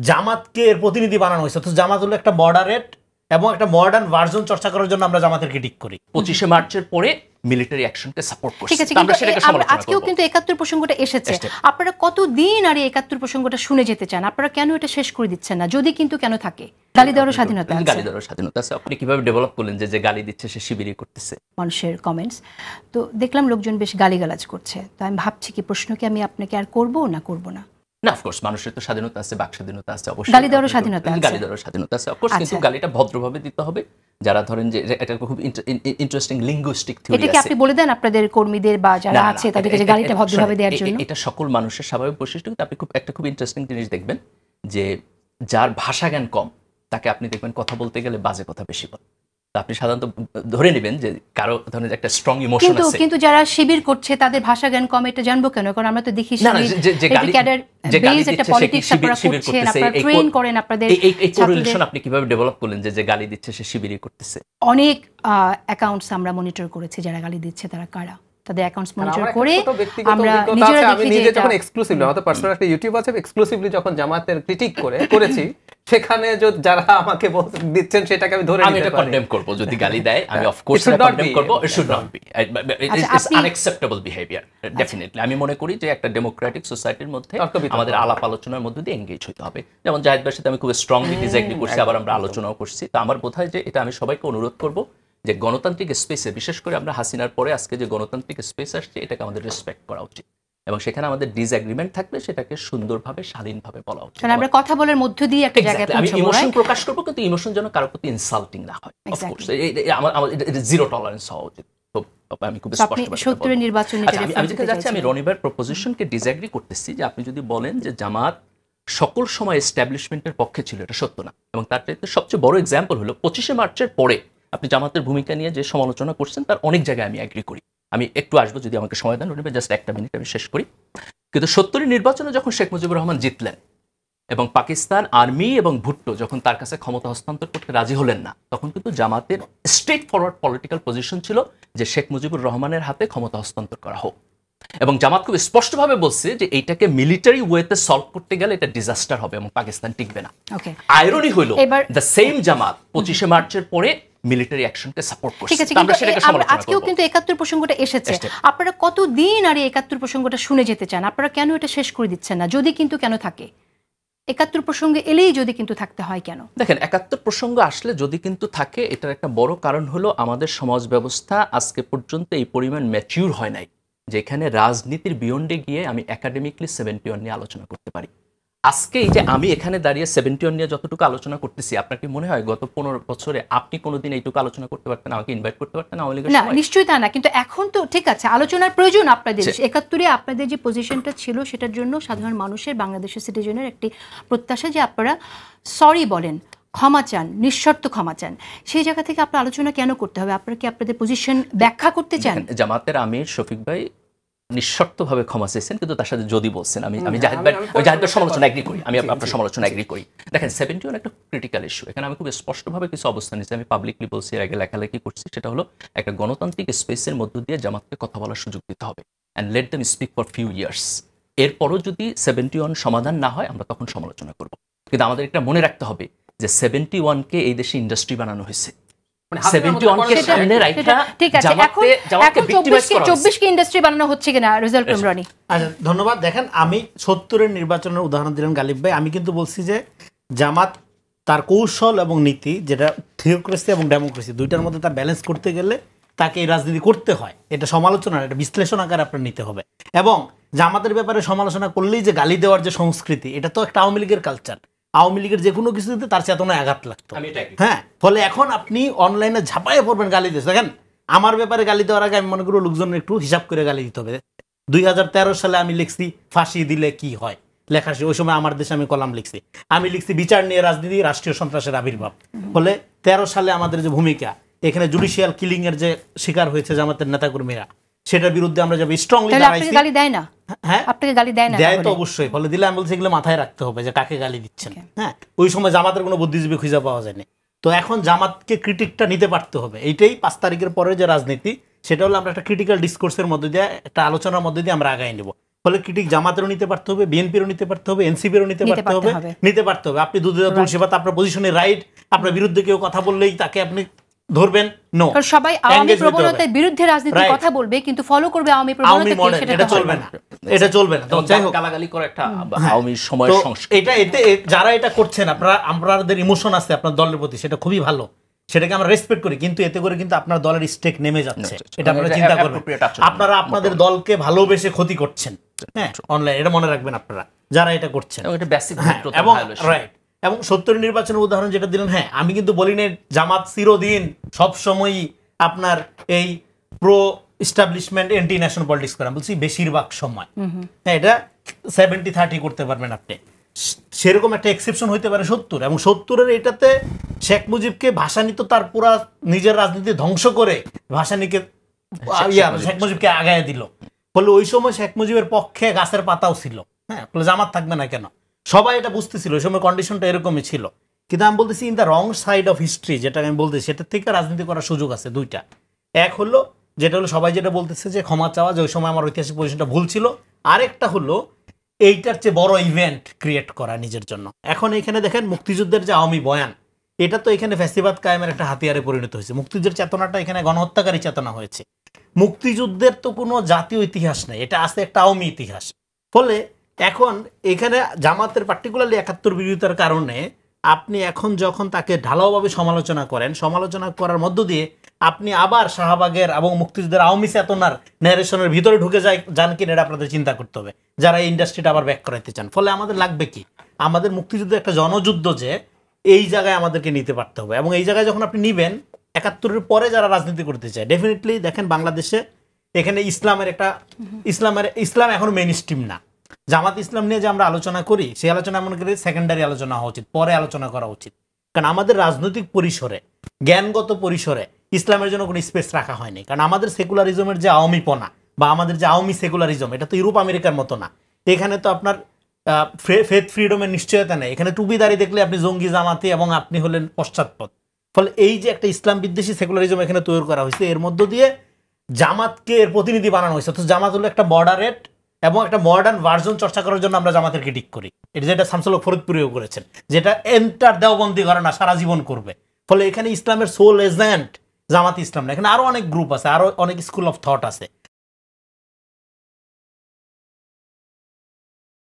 জামাতকে এর প্রতিনিধি বানানো হয়েছে, তো জামাত হলো একটা মডারেট এবং একটা মডার্ন ভার্সন চর্চা করার জন্য আমরা জামাতের ক্রিটিক করি। 25শে মার্চের পরে মিলিটারি অ্যাকশনকে সাপোর্ট করছি। ঠিক আছে, কিন্তু আজকেও কিন্তু 71 প্রসঙ্গটা এসেছে। আপনারা কতদিন আর 71 প্রসঙ্গটা শুনে যেতে চান? আপনারা কেন এটা শেষ করে দিচ্ছেন না? যদি কিন্তু কেন থাকে, গালি দেওয়ার স্বাধীনতা আছে। গালি দেওয়ার স্বাধীনতা আছে। আপনি কিভাবে ডেভেলপ করলেন যে গালি দিচ্ছে সে শিবিরই করতেছে? মানুষের কমেন্টস তো দেখলাম লোকজন বেশ গালিগালাজ করছে, তো আমি ভাবছি কি প্রশ্ন কি আমি আপনাকে আর করব না করব না? না, অফকোর্স মানুষের তো স্বাধীনতা আছে, বাক স্বাধীনতা আছে, অবশ্যই গালি দেওয়ার স্বাধীনতা আছে, গালি দেওয়ার স্বাধীনতা আছে অফকোর্স, কিন্তু গালিটা ভদ্রভাবে দিতে হবে। যারা ধরেন যে এটা খুব ইন্টারেস্টিং লিঙ্গুইস্টিক থিওরি আছে, এটা কি আপনি বলে দেন আপনাদের কর্মীদের বা যারা আছে তাদেরকে যে গালিটা ভদ্রভাবে দেওয়ার জন্য? এটা সকল মানুষের স্বাভাবিক বৈশিষ্ট্য, কিন্তু আপনি একটা খুব ইন্টারেস্টিং জিনিস দেখবেন যে যার ভাষা জ্ঞান কম তাকে আপনি দেখবেন কথা বলতে গেলে বাজে কথা বেশি বলে। আপনি সাধারণত ধরে নেবেন যে কারো ধরনের একটা স্ট্রং ইমোশন আছে, কিন্তু যারা শিবির করছে তাদের ভাষা জ্ঞান কম, এটা জানবো কেন? কারণ আমরা তো দেখি আপনি কিভাবে ডেভেলপ করলেন যে গালি দিচ্ছে সে শিবিরই করতেছে? অনেক অ্যাকাউন্টস আমরা মনিটর করেছি, যারা গালি দিচ্ছে তারা কারা, তাদের অ্যাকাউন্টস মনিটর করে আমরা নিজেরা দেখি যে নিজে যখন এক্সক্লুসিভলি আমাদের পার্সোনাল একটা ইউটিউব আছে, এক্সক্লুসিভলি যখন জামাতের ক্রিটিক করেছি সেখানে যারা আমাকে দিচ্ছেন সেটাকে আমি ধরে নিতে পারি, আমি এটা কন্ডেম করব। যদি গালি দেয় আমি অফ কোর্স কন্ডেম করব। It should not be, it's unacceptable behaviour definitely. আমি মনে করি যে একটা ডেমোক্রেটিক সোসাইটির মধ্যে আমাদের আলাপ আলোচনার মধ্যে দিয়ে এঙ্গেজ হতে হবে। যেমন জাহিদ ভাইয়ের সাথে আমি খুব স্ট্রংলি ডিসএগ্রি করছি, আবার আমরা আলোচনাও করছি। তো আমার বোধ হয় যে এটা আমি সবাইকে অনুরোধ করব যে গণতান্ত্রিক স্পেসে, বিশেষ করে আমরা হাসিনার পরে আজকে যে গণতান্ত্রিক স্পেস আসছে, এটাকে আমাদের রেসপেক্ট করা উচিত এবং সেখানে আমাদের ডিসএগ্রিমেন্ট থাকলে সেটাকে সুন্দরভাবে স্বাধীনভাবে বলা উচিত। কারণ আমরা কথা বলার মধ্য দিয়ে একটা জায়গায় আমি ইমোশন প্রকাশ করব, কিন্তু ইমোশন যেন কারোর প্রতি ইনসাল্টিং না হয়। অফ কোর্স এটা জিরো টলারেন্স হওয়া উচিত। তো আমি খুব স্পষ্ট আমি যেটা যাচ্ছি, আমি রনিবার প্রপোজিশনকে ডিসএগ্রি করতেছি যে আপনি যদি বলেন যে জামাত সকল সময় এস্টাবলিশমেন্টের পক্ষে ছিল, এটা সত্য না। এবং তার সবচেয়ে বড় এক্সাম্পল হলো 25শে মার্চের পরে আপনি জামাতের ভূমিকা নিয়ে যে সমালোচনা করছেন তার অনেক জায়গায় আমি এগ্রি করি। আমি একটু আসবো, যদি আমাকে সময় দেন রনিবার, জাস্ট একটা মিনিট আমি শেষ করি। কিন্তু 70-এর নির্বাচনে যখন শেখ মুজিবুর রহমান জিতলেন এবং পাকিস্তান আর্মি এবং ভুট্টো যখন তার কাছে ক্ষমতা হস্তান্তর করতে রাজি হলেন না, তখন কিন্তু জামাতের স্ট্রেট ফরওয়ার্ড পলিটিক্যাল পজিশন ছিল যে শেখ মুজিবুর রহমানের হাতে ক্ষমতা হস্তান্তর করা হোক। এবং জামাত খুব স্পষ্টভাবে বলছে যে এইটাকে মিলিটারি ওয়েতে সলভ করতে গেলে এটা ডিজাস্টার হবে এবং পাকিস্তান টিকবে না। আইরনি হলো দ্য সেম জামাত 25শে মার্চের পরে মিলিটারি অ্যাকশনকে সাপোর্ট করছে। ঠিক আছে, কিন্তু আজকেও কিন্তু 71 প্রসঙ্গটা এসেছে। আপনারা কতদিন আর 71 প্রসঙ্গটা শুনে যেতে চান? আপনারা কেন এটা শেষ করে দিচ্ছেন না? যদি কিন্তু কেন থাকে, 71 প্রসঙ্গে এলেই যদি কিন্তু থাকতে হয় কেন? দেখেন, 71 প্রসঙ্গ আসলে যদি কিন্তু থাকে, এটার একটা বড় কারণ হলো আমাদের সমাজ ব্যবস্থা আজকে পর্যন্ত এই পরিমাণ ম্যাচিউর হয় নাই যেখানে রাজনীতির বিয়ন্ডে গিয়ে আমি একাডেমিকলি 71 নিয়ে আলোচনা করতে পারি। আজকে এই যে আমি এখানে দাঁড়িয়ে 71 নিয়ে যতটুকু আলোচনা করতেছি, আপনার কি মনে হয় গত 15 বছরে আপনি কোনোদিন এইটুকু আলোচনা করতে পারতেন, আমাকে ইনভাইট করতে পারতেন আওয়ামী লীগের সময়? না, নিশ্চয়ই তা না। কিন্তু এখন তো ঠিক আছে, আলোচনার প্রয়োজন আপনাদের। 71-এ আপনাদের যে পজিশনটা ছিল সেটার জন্য সাধারণ মানুষের, বাংলাদেশের সিটিজেনের একটি প্রত্যাশা যে আপনারা সরি বলেন, ক্ষমা চান, নিঃশর্ত ক্ষমা চান। সেই জায়গা থেকে আপনার আলোচনা কেন করতে হবে? আপনারা কি আপনাদের পজিশন ব্যাখ্যা করতে চান? জামাতের আমির শফিক ভাই নিঃশর্তভাবে ক্ষমা চেয়েছেন, কিন্তু তার সাথে যদি বলছেন আমি জাহিদ ভাইয়ের সমালোচনা এগ্রি করি, আমি আপনার সমালোচনা এগ্রি করি। দেখেন, 71 একটা ক্রিটিক্যাল ইস্যু। এখানে আমি খুব স্পষ্টভাবে কিছু অবস্থান নিচ্ছি, আমি পাবলিকলি বলছি, এর আগে লেখালেখি করছি। সেটা হলো একটা গণতান্ত্রিক স্পেসের মধ্য দিয়ে জামাতকে কথা বলার সুযোগ দিতে হবে and let them speak for few years. এরপরও যদি 71 সমাধান না হয় আমরা তখন সমালোচনা করব। কিন্তু আমাদের একটা মনে রাখতে হবে যে 71-কে এই দেশে ইন্ডাস্ট্রি বানানো হয়েছে। 71-কে সামনে রাখা, ঠিক আছে, এখন 24-কে ইন্ডাস্ট্রি বানানো হচ্ছে কিনা রেজাল্ট রনি? আচ্ছা, ধন্যবাদ। দেখেন, আমি 70-এর নির্বাচনের উদাহরণ দিলেন গালিব ভাই। আমি কিন্তু বলছি যে জামাত তার কৌশল এবং নীতি, যেটা থিওক্রেসি এবং ডেমোক্রেসি, দুইটার মধ্যে তার ব্যালেন্স করতে গেলে তাকে এই রাজনীতি করতে হয়। এটা সমালোচনা, এটা বিশ্লেষণ আকারে আপনার নিতে হবে। এবং জামাতের ব্যাপারে সমালোচনা করলেই যে গালি দেওয়ার যে সংস্কৃতি, এটা তো একটা আওয়ামী লীগের কালচার। আওয়ামী লীগের যে কোনো কিছুতে তার চেতনায় আঘাত লাগতো। হ্যাঁ, ফলে এখন আপনি অনলাইনে ঝাঁপাইয়ে পড়বেন গালি দিতে। দেখেন, আমার ব্যাপারে গালি দেওয়ার আগে আমি মনে করি লোকজন একটু হিসাব করে গালি দিতে হবে। 2013 সালে আমি লিখছি ফাঁসি দিলে কি হয়, লেখা ওই সময় আমার দেশে আমি কলাম লিখছি। আমি লিখছি বিচার নিয়ে রাজনীতি, রাষ্ট্রীয় সন্ত্রাসের আবির্ভাব। ফলে 13 সালে আমাদের যে ভূমিকা, এখানে জুডিশিয়াল কিলিং এর যে শিকার হয়েছে জামাতের নেতাকর্মীরা, সেটার বিরুদ্ধে আমরা যাবে স্ট্রংলি দাঁড়াইছি। গালি দেয় না? হ্যাঁ, আপনাকে গালি দেয় না? দেয় তো অবশ্যই। ফলে দিলে আমি বলছি এগুলো মাথায় রাখতে হবে যে কাকে গালি দিচ্ছেন। হ্যাঁ, ওই সময় জামাতের কোনো বুদ্ধিজীবী খুঁজে পাওয়া যায়নি। তো এখন জামাতকে ক্রিটিকটা নিতে পারতে হবে। এইটাই 5 তারিখের পরে যে রাজনীতি, সেটা হলো আমরা একটা ক্রিটিক্যাল ডিসকোর্সের মধ্যে দিয়ে, একটা আলোচনার মধ্যে দিয়ে আমরা আগায় নেব। ফলে ক্রিটিক জামাতেরও নিতে পারতে হবে, বিএনপিরও নিতে পারতে হবে, এনসিপিরও নিতে পারতে হবে। আপনি দুধে তুলসী পাতা, আপনার পজিশনে রাইট, আপনার বিরুদ্ধে কেউ কথা বললেই তাকে আপনি ধরবেন নো। সবাই আওয়ামী প্রবণতার বিরুদ্ধে রাজনীতির কথা বলবে কিন্তু ফলো করবে আওয়ামী প্রবণতাকে, সেটা চলবে না, এটা চলবে না। তো যাই হোক, গালাগালি করে একটা আওয়ামী সময়ের সংস্কৃতি, এটা এতে যারা এটা করছেন, আপনাদের ইমোশন আছে আপনার দলের প্রতি, সেটা খুবই ভালো, সেটাকে আমরা রেসপেক্ট করি, কিন্তু এতে করে কিন্তু আপনার দলের স্টেক নেমে যাচ্ছে, এটা আপনারা চিন্তা করবেন। আপনারা আপনাদের দলকে ভালোবেসে ক্ষতি করছেন, হ্যাঁ অনলাইন, এটা মনে রাখবেন আপনারা যারা এটা করছেন। এবং রাইট, এবং 70 নির্বাচনের উদাহরণ যেটা দিলেন, হ্যাঁ আমি কিন্তু বলি না জামাত চিরদিন সবসময়ই আপনার এই pro establishment anti national politics করে, বলছি বেশিরভাগ সময়, হ্যাঁ এটা 70-30 করতে পারবেন আপনি, সেরকম একটা এক্সেপশন হইতে পারে 70, এবং 70-এর এটাতে শেখ মুজিবকে ভাসানী তো তার পুরা নিজের রাজনীতি ধ্বংস করে ভাসানীকে শেখ মুজিবকে আগায় দিল, ফলে ওই সময় শেখ মুজিবের পক্ষে গাছের পাতাও ছিল, হ্যাঁ ফলে জামাত থাকবে না কেন, সবাই এটা বুঝতেছিল, ওই সময় কন্ডিশনটা এরকমই ছিল। কিন্তু আমি বলতেছি in the wrong side of history, যেটা আমি বলতেছি সেটার থেকে রাজনীতি করার সুযোগ আছে দুইটা। এক হলো যেটা হলো সবাই যেটা বলতেছে যে ক্ষমা চাওয়া, যে ওই সময় আমার ঐতিহাসিক পজিশনটা ভুল ছিল, আরেকটা হলো এইটার চেয়ে বড় ইভেন্ট ক্রিয়েট করা নিজের জন্য। এখন এখানে দেখেন মুক্তিযুদ্ধের যে আওয়ামী বয়ান, এটা তো এখানে ফ্যাসিবাদ কায়েমের একটা হাতিয়ারে পরিণত হয়েছে, মুক্তিযুদ্ধের চেতনাটা এখানে গণহত্যাকারী চেতনা হয়েছে। মুক্তিযুদ্ধের তো কোনো জাতীয় ইতিহাস নেই, এটা আছে একটা আওয়ামী ইতিহাস। ফলে এখন এখানে জামাতের পার্টিকুলারলি 71 বিরোধিতার কারণে আপনি এখন যখন তাকে ঢালাওভাবে সমালোচনা করেন, সমালোচনা করার মধ্য দিয়ে আপনি আবার শাহবাগের এবং মুক্তিযুদ্ধের আওয়ামী চেতনার ন্যারেশনের ভিতরে ঢুকে যান কিনা, এটা আপনাদের চিন্তা করতে হবে যারা এই ইন্ডাস্ট্রিটা আবার ব্যাক করাইতে চান। ফলে আমাদের লাগবে কি, আমাদের মুক্তিযুদ্ধ একটা জনযুদ্ধ, যে এই জায়গায় আমাদেরকে নিতে পারতে হবে, এবং এই জায়গায় যখন আপনি নিবেন 71-এর পরে যারা রাজনীতি করতে চায়, ডেফিনেটলি দেখেন বাংলাদেশে এখানে ইসলাম এখন মেইন স্ট্রিম না। জামাত ইসলাম নিয়ে যে আমরা আলোচনা করি, সেই আলোচনা মনে করি সেকেন্ডারি আলোচনা হওয়া উচিত, পরে আলোচনা করা উচিত, কারণ আমাদের রাজনৈতিক পরিসরে, জ্ঞানগত পরিসরে ইসলামের জন্য কোনো স্পেস রাখা হয়নি। কারণ আমাদের সেকুলারিজমের যে আওয়ামীপনা বা আমাদের যে আওয়ামী সেকুলারিজম, এটা তো ইউরোপ আমেরিকার মতো না। এখানে তো আপনার ফেথ ফ্রিডমের নিশ্চয়তা নেই, এখানে টুপিদারি দেখলে আপনি জঙ্গি জামাতি এবং আপনি হলেন পশ্চাৎপদ। ফলে এই যে একটা ইসলাম বিদ্বেষী সেকুলারিজম এখানে তৈরি করা হয়েছে, এর মধ্য দিয়ে জামাতকে এর প্রতিনিধি বানানো হয়েছে। অথচ জামাত হলো একটা মডারেট এবং একটা মডার্ন ভার্জন চর্চা করার জন্য আমরা জামাতের ক্রিটিক করি, এটা যেটা শামসুল হক ফরিদপুরেও করেছেন, যেটা এন্টার দেওবন্দি ঘরানা সারা জীবন করবে। ফলে এখানে ইসলামের সোল এজেন্ট জামাত ইসলাম না, এখানে আরো অনেক গ্রুপ আছে, আরো অনেক স্কুল অফ থট আছে।